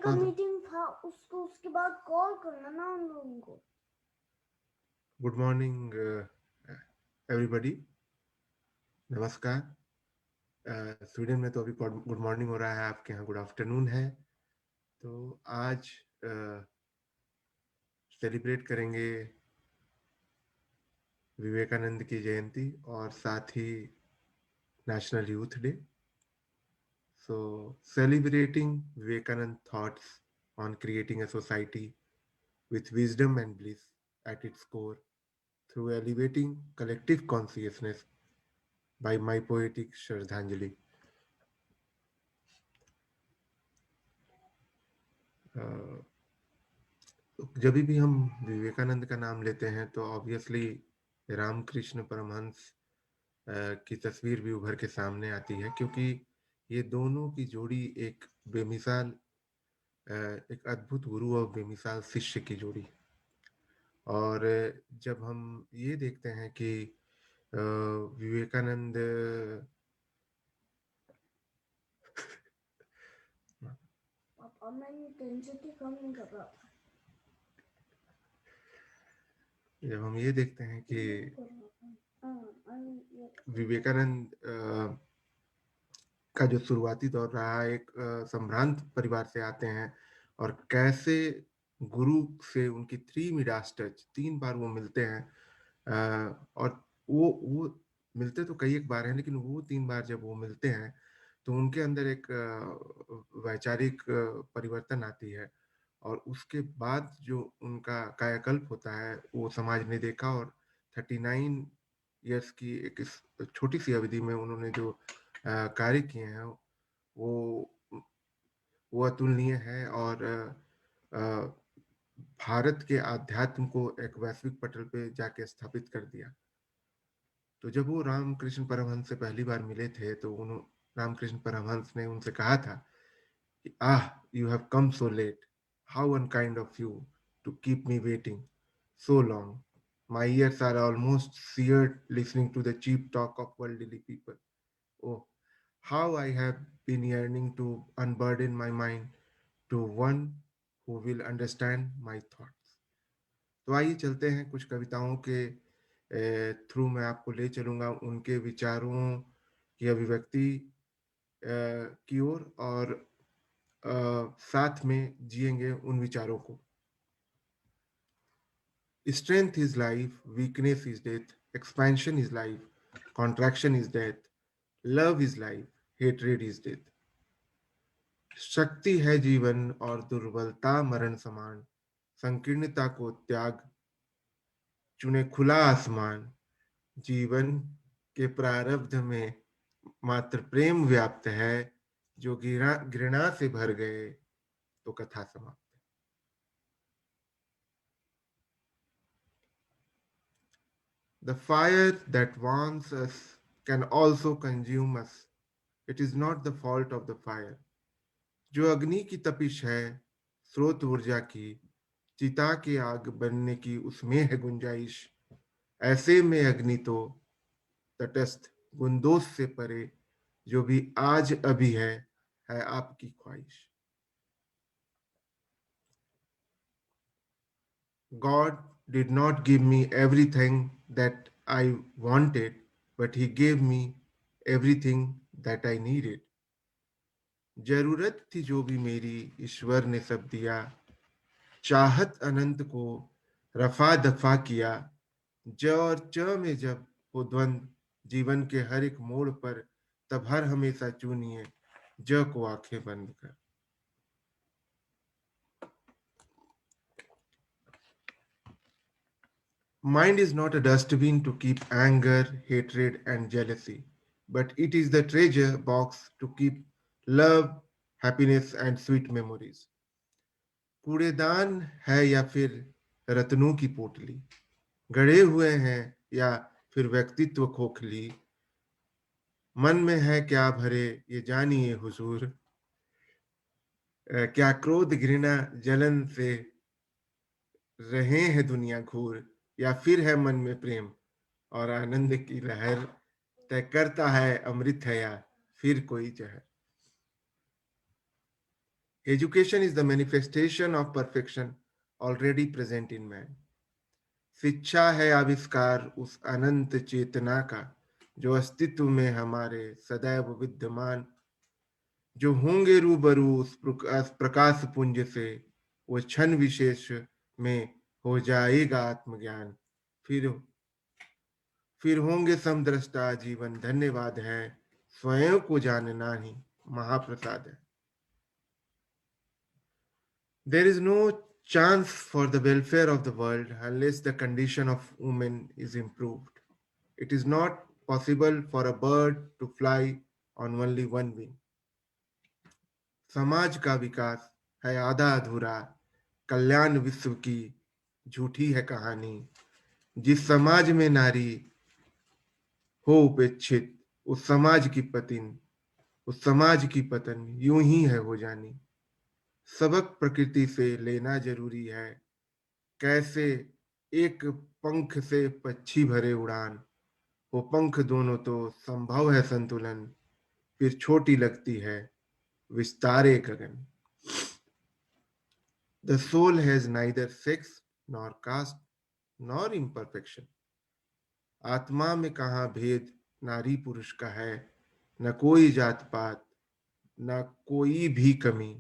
का मीटिंग था, उसको उसके बाद कॉल करना ना उन लोगों को। गुड मॉर्निंग एवरीबडी, नमस्कार। स्वीडन में तो अभी गुड मॉर्निंग हो रहा है, आपके यहाँ गुड आफ्टरनून है। तो आज सेलिब्रेट करेंगे विवेकानंद की जयंती और साथ ही national youth day. So celebrating Vivekananda thoughts on creating a society with wisdom and bliss at its core through elevating collective consciousness by my poetic Shraddhanjali. जब भी हम विवेकानंद का नाम लेते हैं तो ऑब्वियसली रामकृष्ण परमहंस की तस्वीर भी उभर के सामने आती है, क्योंकि ये दोनों की जोड़ी एक बेमिसाल, एक अद्भुत गुरु और बेमिसाल शिष्य की जोड़ी। और जब हम ये देखते हैं कि विवेकानंद, पापा मैं इंटेंसिटी कम नहीं कर रहा था, जब हम ये देखते हैं कि नहीं कर रहा था। विवेकानंद का जो शुरुआती दौर रहा, एक संभ्रांत परिवार से आते हैं और कैसे गुरु से उनकी थ्री मिडास टच, 3 बार वो मिलते हैं। और वो मिलते तो कई एक बार हैं, लेकिन वो 3 बार जब वो मिलते हैं तो उनके अंदर एक वैचारिक परिवर्तन आती है। और उसके बाद जो उनका कायाकल्प होता है वो समाज ने देखा, और 39 ईयर्स की एक इस छोटी सी अवधि में उन्होंने जो कार्य किए हैं वो वो अतुलनीय है। और भारत के आध्यात्म को एक वैश्विक पटल पे जाके स्थापित कर दिया। तो जब वो रामकृष्ण परमहंस से पहली बार मिले थे तो उन्होंने, रामकृष्ण परमहंस ने उनसे कहा था कि you have come so late, how unkind of you to keep me waiting so long, my ears are almost seared listening to the cheap talk of worldly people. Oh, how I have been yearning to unburden my mind to one who will understand my thoughts. तो आइए चलते हैं कुछ कविताओं के through, मैं आपको ले चलूंगा उनके विचारों की अभिव्यक्ति की ओर, और साथ में जिएंगे उन विचारों को। Strength is life, weakness is death, expansion is life, contraction is death, love is life, hatred is death. शक्ति है जीवन और दुर्बलता मरण समान, संकीर्णता को त्याग चुने खुला आसमान, जीवन के प्रारब्ध में मात्र प्रेम व्याप्त है, जो घृणा घृणा से भर गए तो कथा समाप्त। The fire that warms us can also consume us. It is not the fault of the fire. जो अग्नि की तपिश है, स्रोत ऊर्जा की, चिता की आग बनने की उसमें है गुंजाइश। ऐसे में अग्नि तो तटस्थ गुंदोष से परे, जो भी आज अभी है आपकी ख्वाहिश। God did not give me everything that I wanted, but He gave me everything that I needed. जरूरत थी जो भी मेरी, ईश्वर ने सब दिया। चाहत अनंत को रफा दफा किया। ज और च में जब वो द्वंद जीवन के हर एक मोड़ पर, तब हर हमेशा चुनिए ज को आंखें बंद कर। Mind is not a dustbin to keep anger, hatred, and jealousy, but it is the treasure box to keep love, happiness, and sweet memories. कूड़ेदान है या फिर रत्नों की पोटली, गड़े हुए हैं या फिर व्यक्तित्व खोखली, मन में है क्या भरे ये जानिए हुजूर। क्या क्रोध घृणा जलन से रहे हैं दुनिया घूर, या फिर है मन में प्रेम और आनंद की लहर, तय करता है अमृत है या फिर कोई जहर। Education is the manifestation of perfection already present in man. शिक्षा है आविष्कार उस अनंत चेतना का जो अस्तित्व में हमारे सदैव विद्यमान, जो होंगे रूबरू उस प्रकाश पुंज से, वो क्षण विशेष में हो जाएगा आत्मज्ञान। फिर फिर होंगे समदृष्टा जीवन धन्यवाद है, स्वयं को जानना ही महाप्रसाद है। There is no chance for the welfare of the world unless the condition of women is improved. It is not possible for a bird to fly on only one wing. समाज का विकास है आधा अधूरा, कल्याण विश्व की झूठी है कहानी। जिस समाज में नारी हो उपेक्षित, उस समाज की पतिन, उस समाज की पतन यूं ही है हो जानी। सबक प्रकृति से लेना जरूरी है, कैसे एक पंख से पक्षी भरे उड़ान, वो पंख दोनों तो संभव है संतुलन, फिर छोटी लगती है विस्तारे गगन। The soul has neither sex nor caste nor imperfection. आत्मा में कहाँ भेद नारी पुरुष का है, न कोई जात पात, न कोई भी कमी।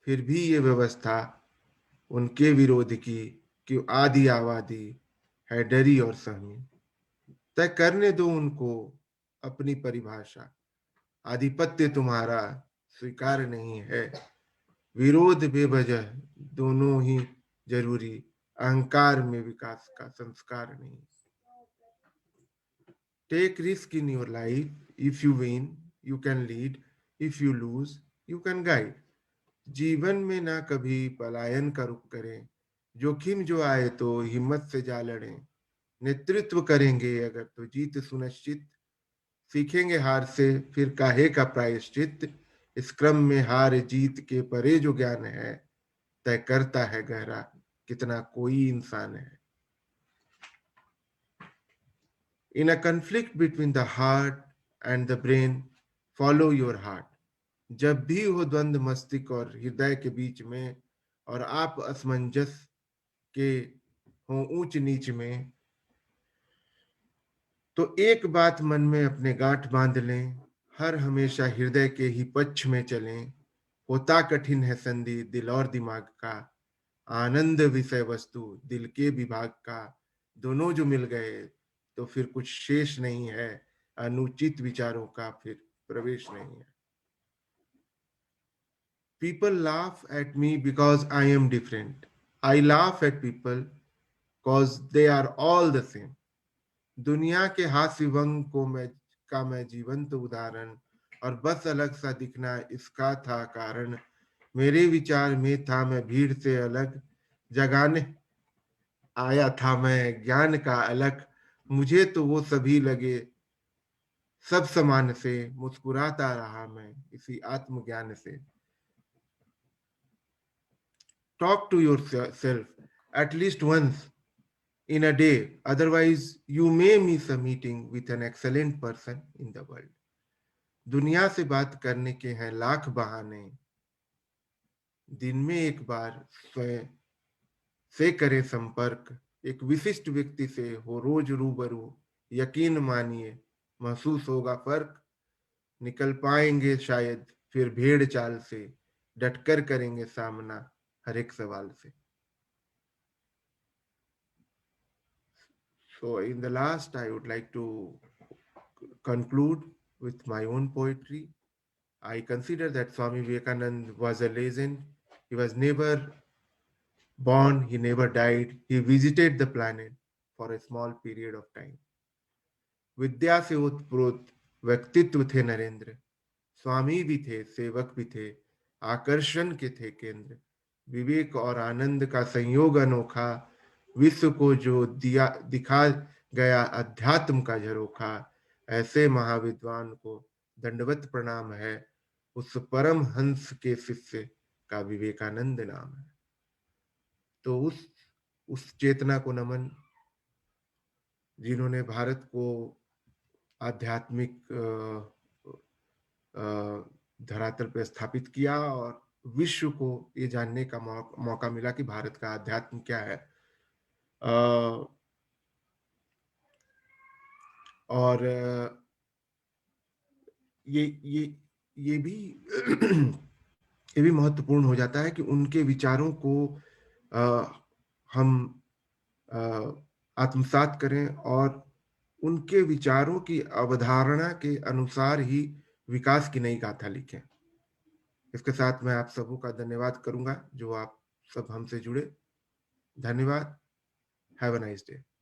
फिर भी ये व्यवस्था उनके विरोध की कि आदि आबादी है डरी और सहमी। तय करने दो उनको अपनी परिभाषा, आधिपत्य तुम्हारा स्वीकार नहीं है, विरोध बेवजह दोनों ही जरूरी, अहंकार में विकास का संस्कार नहीं। Take risk in your life, if you win you can lead, if you lose you can guide. जीवन में ना कभी पलायन का रुख करें, जोखिम जो आए तो हिम्मत से जा लड़ें। नेतृत्व करेंगे अगर तो जीत सुनिश्चित, सीखेंगे हार से फिर काहे का प्रायश्चित। इस क्रम में हार जीत के परे जो ज्ञान है, तय करता है गहरा कितना कोई इंसान है। In a conflict between the heart and the brain, follow your heart. जब भी हो द्वंद्व मस्तिष्क और हृदय के बीच में, और आप असमंजस के हो ऊंच नीच में, तो एक बात मन में अपने गांठ बांध लें, हर हमेशा हृदय के ही पक्ष में चलें। होता कठिन है संधि दिल और दिमाग का, आनंद विषय वस्तु दिल के विभाग का। दोनों जो मिल गए तो फिर कुछ शेष नहीं है, अनुचित विचारों का फिर प्रवेश नहीं है। People laugh at me because I am different. I laugh at people because they are all the same. दुनिया के हास्य व्यंग को मैं जीवंत उदाहरण, और बस अलग सा दिखना इसका था कारण। मेरे विचार में था मैं भीड़ से अलग, जगाने आया था मैं ज्ञान का अलग। मुझे तो वो सभी लगे सब समान से, मुस्कुराता रहा मैं इसी आत्मज्ञान से। Talk to yourself at least once in a day, otherwise you may miss a meeting with an excellent person in the world. दुनिया से बात करने के हैं लाख बहाने, दिन में एक बार स्वयं से करे संपर्क। एक विशिष्ट व्यक्ति से हो रोज रूबरू, यकीन मानिए महसूस होगा फर्क। निकल पाएंगे शायद फिर भेड़ चाल से, डटकर करेंगे सामना हर एक सवाल से। So in the last, I would like to conclude with my own poetry. I consider that Swami Vivekananda was a legend. He was never born, he never died. He visited the planet for a small period of time. विद्या से उत्प्रोत व्यक्तित्व थे नरेंद्र, स्वामी भी थे सेवक भी थे, आकर्षण के थे केंद्र। विवेक और आनंद का संयोग अनोखा, विश्व को जो दिया दिखा गया अध्यात्म का झरोखा। ऐसे महाविद्वान को दंडवत प्रणाम है, उस परम हंस के शिष्य का विवेकानंद नाम है। तो उस चेतना को नमन, जिन्होंने भारत को आध्यात्मिक धरातल पर स्थापित किया और विश्व को ये जानने का मौका मिला कि भारत का अध्यात्म क्या है। अ, और ये ये ये भी ये भी महत्वपूर्ण हो जाता है कि उनके विचारों को अ, हम अ, आत्मसात करें और उनके विचारों की अवधारणा के अनुसार ही विकास की नई गाथा लिखें। इसके साथ मैं आप सबों का धन्यवाद करूँगा, जो आप सब हमसे जुड़े। धन्यवाद। Have a nice day.